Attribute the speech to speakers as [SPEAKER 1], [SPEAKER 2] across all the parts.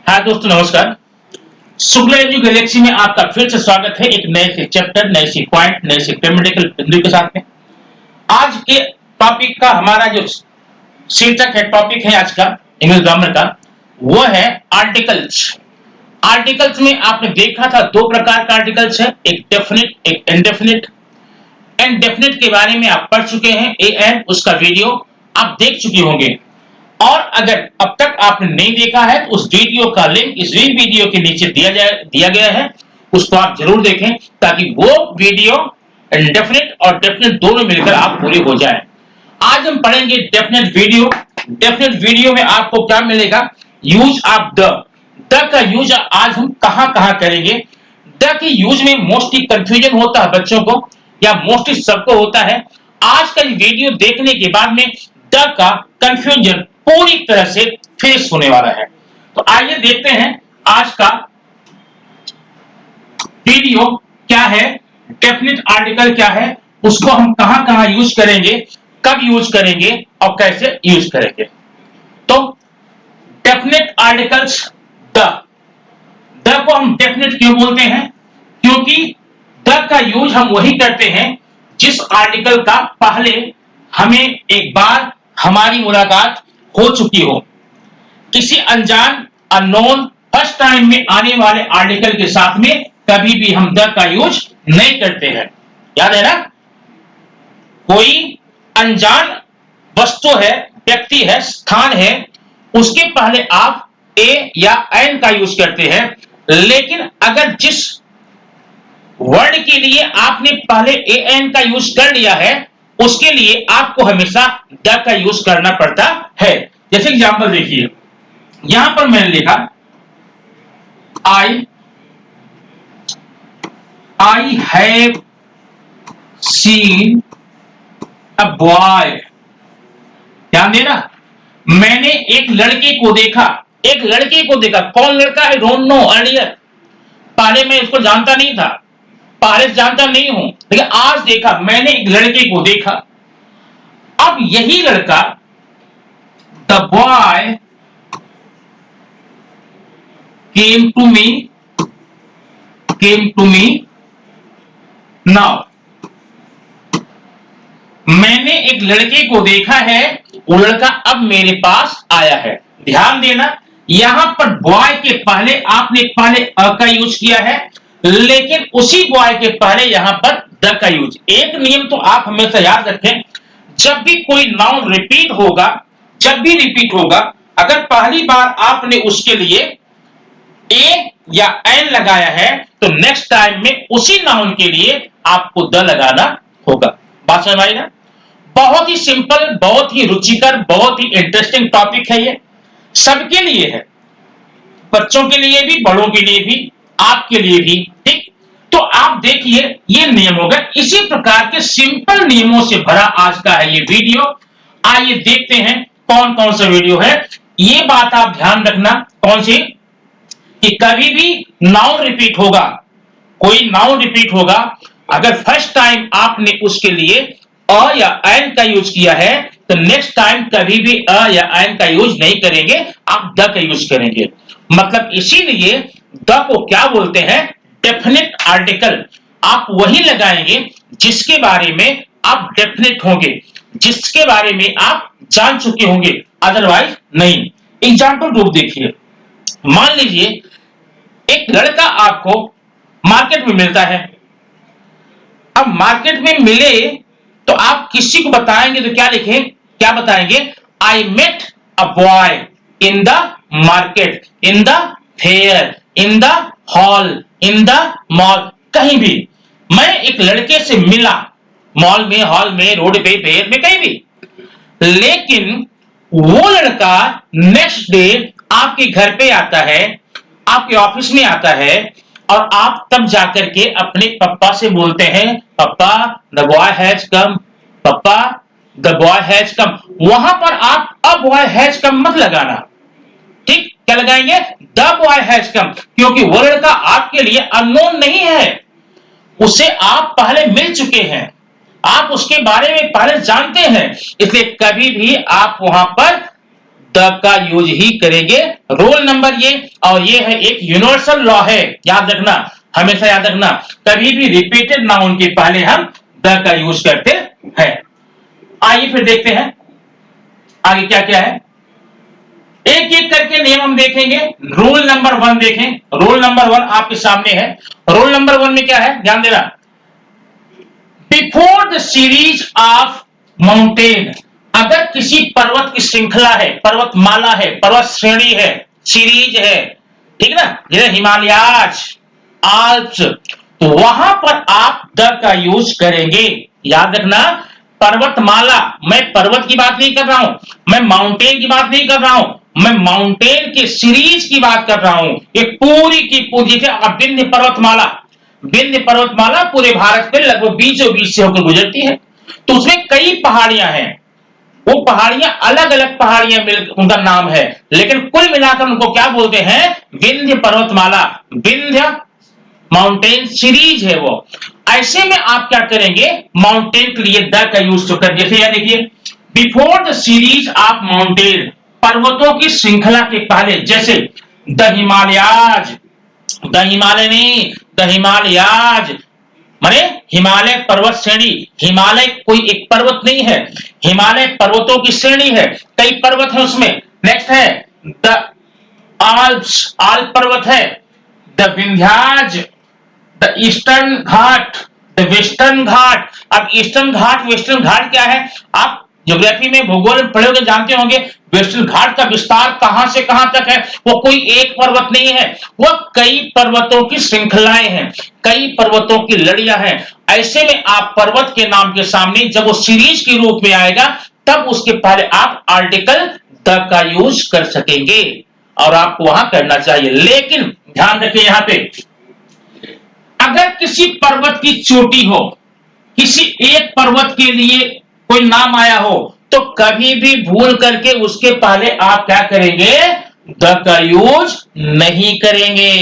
[SPEAKER 1] हाँ दोस्तों नमस्कार। शुक्ला एजू गैलेक्सी में आपका फिर से स्वागत है एक नए से चैप्टर, नए से पॉइंट, नए से ग्रामेटिकल बिंदु के साथ में। आज के टॉपिक का हमारा जो शीर्षक है, टॉपिक है आज का इंग्लिश ग्रामर का, वो है आर्टिकल्स। आर्टिकल्स में आपने देखा था दो प्रकार का आर्टिकल्स है, एक डेफिनिट, एक इनडेफिनिट। इनडेफिनिट के बारे में आप पढ़ चुके हैं, एन उसका वीडियो आप देख चुके होंगे। और अगर अब तक आपने नहीं देखा है तो उस वीडियो का लिंक इस वीडियो के नीचे दिया गया है, उसको आप जरूर देखें ताकि वो वीडियो इंडेफिनिट और डेफिनिट दोनों मिलकर आप पूरे हो जाएं। आज हम पढ़ेंगे डेफिनिट वीडियो। डेफिनिट वीडियो में आपको क्या मिलेगा? यूज ऑफ द का यूज आज हम कहां करेंगे। द के यूज में मोस्टली कंफ्यूजन होता है बच्चों को, या मोस्टली सबको होता है। आज का वीडियो देखने के बाद में द का कंफ्यूजन पूरी तरह से फेस होने वाला है। तो आइए देखते हैं आज का वीडियो क्या है, डेफिनिट आर्टिकल क्या है, उसको हम कहां यूज करेंगे, कब यूज करेंगे और कैसे यूज करेंगे। तो डेफिनिट आर्टिकल्स द को हम डेफिनिट क्यों बोलते हैं? क्योंकि द का यूज हम वही करते हैं जिस आर्टिकल का पहले हमें एक बार हमारी मुलाकात हो चुकी हो। किसी अनजान अननोन फर्स्ट टाइम में आने वाले आर्टिकल के साथ में कभी भी हम द का यूज नहीं करते हैं। याद है ना? कोई अनजान वस्तु है, व्यक्ति है, स्थान है, उसके पहले आप ए या एन का यूज करते हैं। लेकिन अगर जिस वर्ड के लिए आपने पहले ए एन का यूज कर लिया है, उसके लिए आपको हमेशा द का यूज करना पड़ता है। जैसे एग्जांपल देखिए, यहां पर मैंने लिखा I have seen a boy. ध्यान देना, मैंने एक लड़के को देखा। एक लड़के को देखा, कौन लड़का? I don't know earlier. पहले मैं इसको जानता नहीं था, पहले जानता नहीं हूं, लेकिन आज देखा, मैंने एक लड़के को देखा। अब यही लड़का, the boy came to me now. मैंने एक लड़के को देखा है, वो लड़का अब मेरे पास आया है। ध्यान देना, यहां पर बॉय के पहले आपने पहले अ का यूज किया है, लेकिन उसी बॉय के पहले यहां पर द का यूज। एक नियम तो आप हमेशा याद रखें, जब भी कोई नाउन रिपीट होगा, जब भी रिपीट होगा, अगर पहली बार आपने उसके लिए ए या एन लगाया है तो नेक्स्ट टाइम में उसी नाउन के लिए आपको द लगाना होगा। बात समझ आई ना? बहुत ही सिंपल, बहुत ही रुचिकर, बहुत ही इंटरेस्टिंग टॉपिक है ये, सबके लिए है, बच्चों के लिए भी, बड़ों के लिए भी, आपके लिए भी। ठीक, तो आप देखिए ये नियम होगा। इसी प्रकार के सिंपल नियमों से भरा आज का है ये वीडियो। आइए देखते हैं कौन कौन सा वीडियो है। ये बात आप ध्यान रखना, कौन सी? कि कभी भी नाउन रिपीट होगा, कोई नाउन रिपीट होगा, अगर फर्स्ट टाइम आपने उसके लिए अ या एन का यूज किया है तो नेक्स्ट टाइम कभी भी अ या एन का यूज नहीं करेंगे, आप द का यूज करेंगे। मतलब इसीलिए द को क्या बोलते हैं? Definite article. आप वही लगाएंगे जिसके बारे में आप डेफिनिट होंगे, जिसके बारे में आप जान चुके होंगे, अदरवाइज नहीं। एग्जाम्पल रूप देखिए, मान लीजिए एक लड़का आपको मार्केट में मिलता है। अब मार्केट में मिले तो आप किसी को बताएंगे तो क्या लिखें, क्या बताएंगे? I met a boy in the market, in the fair, in the hall, in the mall. कहीं भी मैं एक लड़के से मिला, मॉल में, हॉल में, रोड पे, फेयर में, कहीं भी। लेकिन वो लड़का नेक्स्ट डे आपके घर पे आता है, आपके ऑफिस में आता है, और आप तब जाकर के अपने पापा से बोलते हैं, पापा द बॉय हैज कम, पापा द बॉय हैज कम। वहां पर आप अ बॉय हैज कम मत लगाना। ठीक, क्या लगाएंगे? द बॉय हैज कम, क्योंकि वो लड़का आपके लिए अननोन नहीं है, उसे आप पहले मिल चुके हैं, आप उसके बारे में पहले जानते हैं। इसलिए कभी भी आप वहां पर द का यूज ही करेंगे। रूल नंबर ये, और ये है एक यूनिवर्सल लॉ है, याद रखना, हमेशा याद रखना, कभी भी रिपीटेड नाउन के पहले हम द का यूज करते हैं। आइए फिर देखते हैं आगे क्या क्या है, एक एक करके नियम हम देखेंगे। रूल नंबर 1 देखें, रूल नंबर 1 आपके सामने है। रूल नंबर 1 में क्या है, ध्यान देना, before the series of mountain, अगर किसी पर्वत की श्रृंखला है, पर्वतमाला है, पर्वत श्रेणी है, सीरीज है, ठीक है ना, जैसे हिमालयाज, आल्प्स, तो वहां पर आप द का यूज करेंगे। याद रखना, पर्वतमाला, मैं पर्वत की बात नहीं कर रहा हूं, मैं माउंटेन की बात नहीं कर रहा हूं, मैं माउंटेन के सीरीज की बात कर रहा हूं। एक पूरी की पूरी विंध्य पर्वतमाला, विंध्य पर्वतमाला पूरे भारत में लगभग बीचों बीच से होकर गुजरती है, तो उसमें कई पहाड़ियां हैं, वो पहाड़ियां अलग अलग पहाड़ियां मिल उनका नाम है, लेकिन कुल मिलाकर उनको क्या बोलते हैं, विंध्य पर्वतमाला, विंध्य माउंटेन सीरीज है वो। ऐसे में आप क्या करेंगे, माउंटेन के लिए द का यूज तो कर, जैसे यह देखिए, before the series of mountain, पर्वतों की श्रृंखला के पहले, जैसे द हिमालयाज, द हिमालय नहीं, द हिमालयाज माने हिमालय पर्वत श्रेणी, हिमालय कोई एक पर्वत नहीं है, हिमालय पर्वतों की श्रेणी है, कई पर्वत है उसमें। नेक्स्ट है द आल्प्स, आल्प पर्वत है, the Vindhyas, the Eastern Ghat, the Western Ghat. अब ईस्टर्न घाट वेस्टर्न घाट क्या है, आप ज्योग्राफी में भूगोल में पढ़े होंगे, जानते होंगे, वेस्टर्न घाट का विस्तार कहां से कहां तक है, वो कोई एक पर्वत नहीं है, वो कई पर्वतों की श्रृंखलाएं हैं, कई पर्वतों की लड़ियां हैं। ऐसे में आप पर्वत के नाम के सामने जब वो सीरीज के रूप में आएगा, तब उसके पहले आप आर्टिकल द का यूज कर सकेंगे, और आपको वहां करना चाहिए। लेकिन ध्यान रखिए, यहां पे अगर किसी पर्वत की चोटी हो, किसी एक पर्वत के लिए कोई नाम आया हो, तो कभी भी भूल करके उसके पहले आप क्या करेंगे, द का यूज नहीं करेंगे।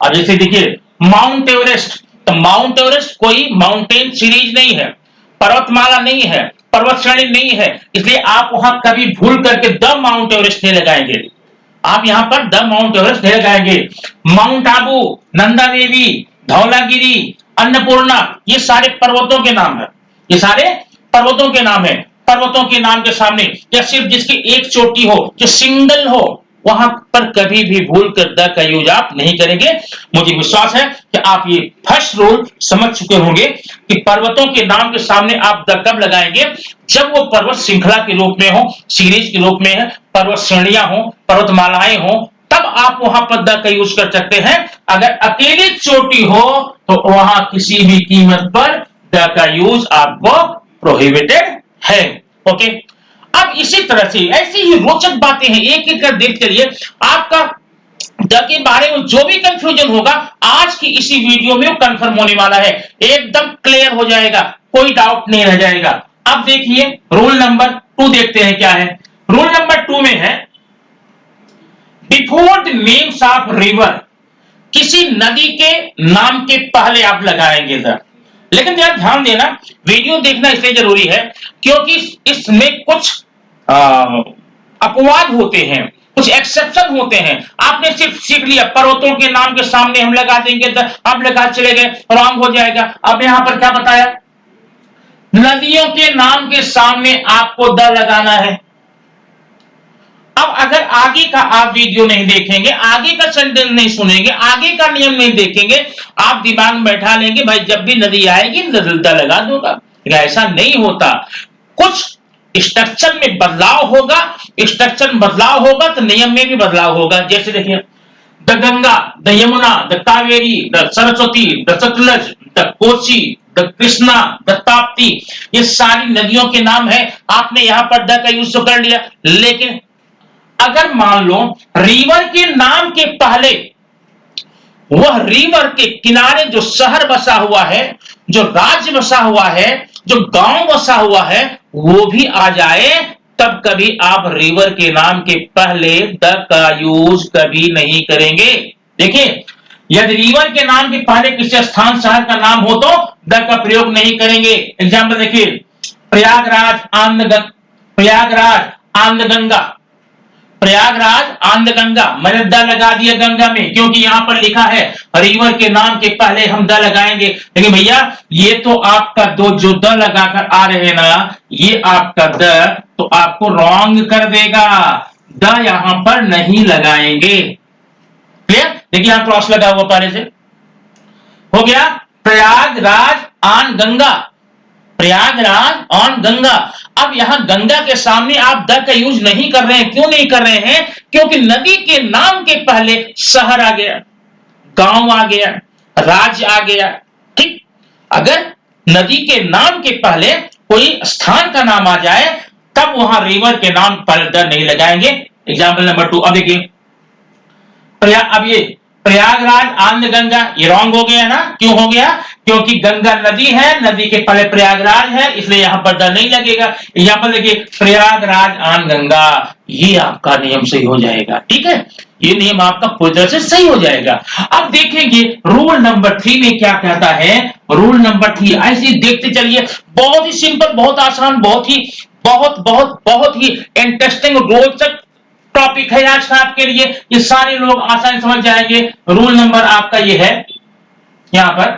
[SPEAKER 1] अब जैसे देखिए माउंट एवरेस्ट, तो माउंट एवरेस्ट कोई माउंटेन सीरीज नहीं है, पर्वतमाला नहीं है, पर्वत श्रेणी नहीं है, इसलिए आप वहां कभी भूल करके द माउंट एवरेस्ट नहीं लगाएंगे, आप यहां पर द माउंट एवरेस्ट नहीं लगाएंगे। माउंट आबू, नंदा देवी, धौलागिरी, अन्नपूर्णा, ये सारे पर्वतों के नाम है, ये सारे पर्वतों के नाम है। पर्वतों के नाम के सामने या सिर्फ जिसकी एक चोटी हो, जो सिंगल हो, वहां पर कभी भी भूल कर द का यूज आप नहीं करेंगे। मुझे विश्वास है कि आप ये फर्स्ट रूल समझ चुके होंगे कि पर्वतों के नाम के सामने आप द कब लगाएंगे, जब वो पर्वत श्रृंखला के रूप में हो, सीरीज के रूप में है, पर्वत श्रेणियां हो, पर्वतमालाएं हो, तब आप वहां पर द का यूज कर सकते हैं। अगर अकेली चोटी हो तो वहां किसी भी कीमत पर द का यूज आपको प्रोहिबिटेड है। ओके, अब इसी तरह से ऐसी ही रोचक बातें हैं, एक एक कर देख चलिए, आपका द के बारे में जो भी कंफ्यूजन होगा आज की इसी वीडियो में वो कंफर्म होने वाला है, एकदम क्लियर हो जाएगा, कोई डाउट नहीं रह जाएगा। अब देखिए रूल नंबर 2 देखते हैं क्या है। रूल नंबर 2 में है, before the names of river, किसी नदी के नाम के पहले आप लगाएंगे द। लेकिन यार ध्यान देना, वीडियो देखना इसलिए जरूरी है क्योंकि इसमें कुछ अपवाद होते हैं, कुछ एक्सेप्शन होते हैं। आपने सिर्फ सीख लिया पर्वतों के नाम के सामने हम लगा देंगे द, अब लगा चले गए, रॉन्ग हो जाएगा। अब यहां पर क्या बताया, नदियों के नाम के सामने आपको द लगाना है। अब अगर आगे का आप वीडियो नहीं देखेंगे, आगे का सेंटेंस नहीं सुनेंगे, आगे का नियम नहीं देखेंगे, आप दिमाग में बैठा लेंगे भाई जब भी नदी आएगी द लगा दूंगा, ऐसा नहीं होता। कुछ स्ट्रक्चर में बदलाव होगा, स्ट्रक्चर में बदलाव होगा तो नियम में भी बदलाव होगा। जैसे देखिए the Ganga, the Yamuna, the Kaveri, the Saraswati, the Sutlej, the Kosi, the Krishna, the Tapti, ये सारी नदियों के नाम है। आपने यहां पर द का यूज तो कर लिया, लेकिन अगर मान लो रिवर के नाम के पहले वह रिवर के किनारे जो शहर बसा हुआ है, जो राज्य बसा हुआ है, जो गांव बसा हुआ है, वो भी आ जाए, तब कभी आप रिवर के नाम के पहले द का यूज कभी नहीं करेंगे। देखिए यदि रिवर के नाम के पहले किसी स्थान शहर का नाम हो तो द का प्रयोग नहीं करेंगे। एग्जाम्पल देखिए, प्रयागराज आंध्र गंगा, प्रयागराज ऑन द गंगा, मैंने द लगा दिया गंगा में क्योंकि यहां पर लिखा है रिवर के नाम के पहले हम द लगाएंगे। लेकिन भैया ये तो आपका दो जो द लगाकर आ रहे हैं ना, ये आपका द तो आपको रॉन्ग कर देगा, द यहां पर नहीं लगाएंगे। क्लियर? देखिए यहां क्रॉस लगा हुआ पहले से हो गया। Prayagraj on Ganga, Prayagraj on Ganga. अब यहां गंगा के सामने आप द का यूज नहीं कर रहे हैं, क्यों नहीं कर रहे हैं? क्योंकि नदी के नाम के पहले शहर आ गया, गांव आ गया, राज्य आ गया। ठीक, अगर नदी के नाम के पहले कोई स्थान का नाम आ जाए तब वहां रिवर के नाम पर द नहीं लगाएंगे। एग्जाम्पल नंबर 2, अब देखिए अब ये प्रयागराज ऑन द गंगा, ये रॉन्ग हो गया ना, क्यों हो गया? क्योंकि गंगा नदी है, नदी के पहले प्रयागराज है, इसलिए यहां पर द नहीं लगेगा। यहां पर देखिए प्रयागराज ऑन गंगा, ये आपका नियम सही हो जाएगा। ठीक है, ये नियम आपका पूरी तरह से सही हो जाएगा। अब देखेंगे रूल नंबर 3 में क्या कहता है। रूल नंबर 3 ऐसे देखते चलिए, बहुत ही सिंपल, बहुत आसान, बहुत ही इंटरेस्टिंग, रोचक टॉपिक है आज का आपके लिए, ये सारे लोग आसानी समझ जाएंगे। रूल नंबर आपका ये है, यहां पर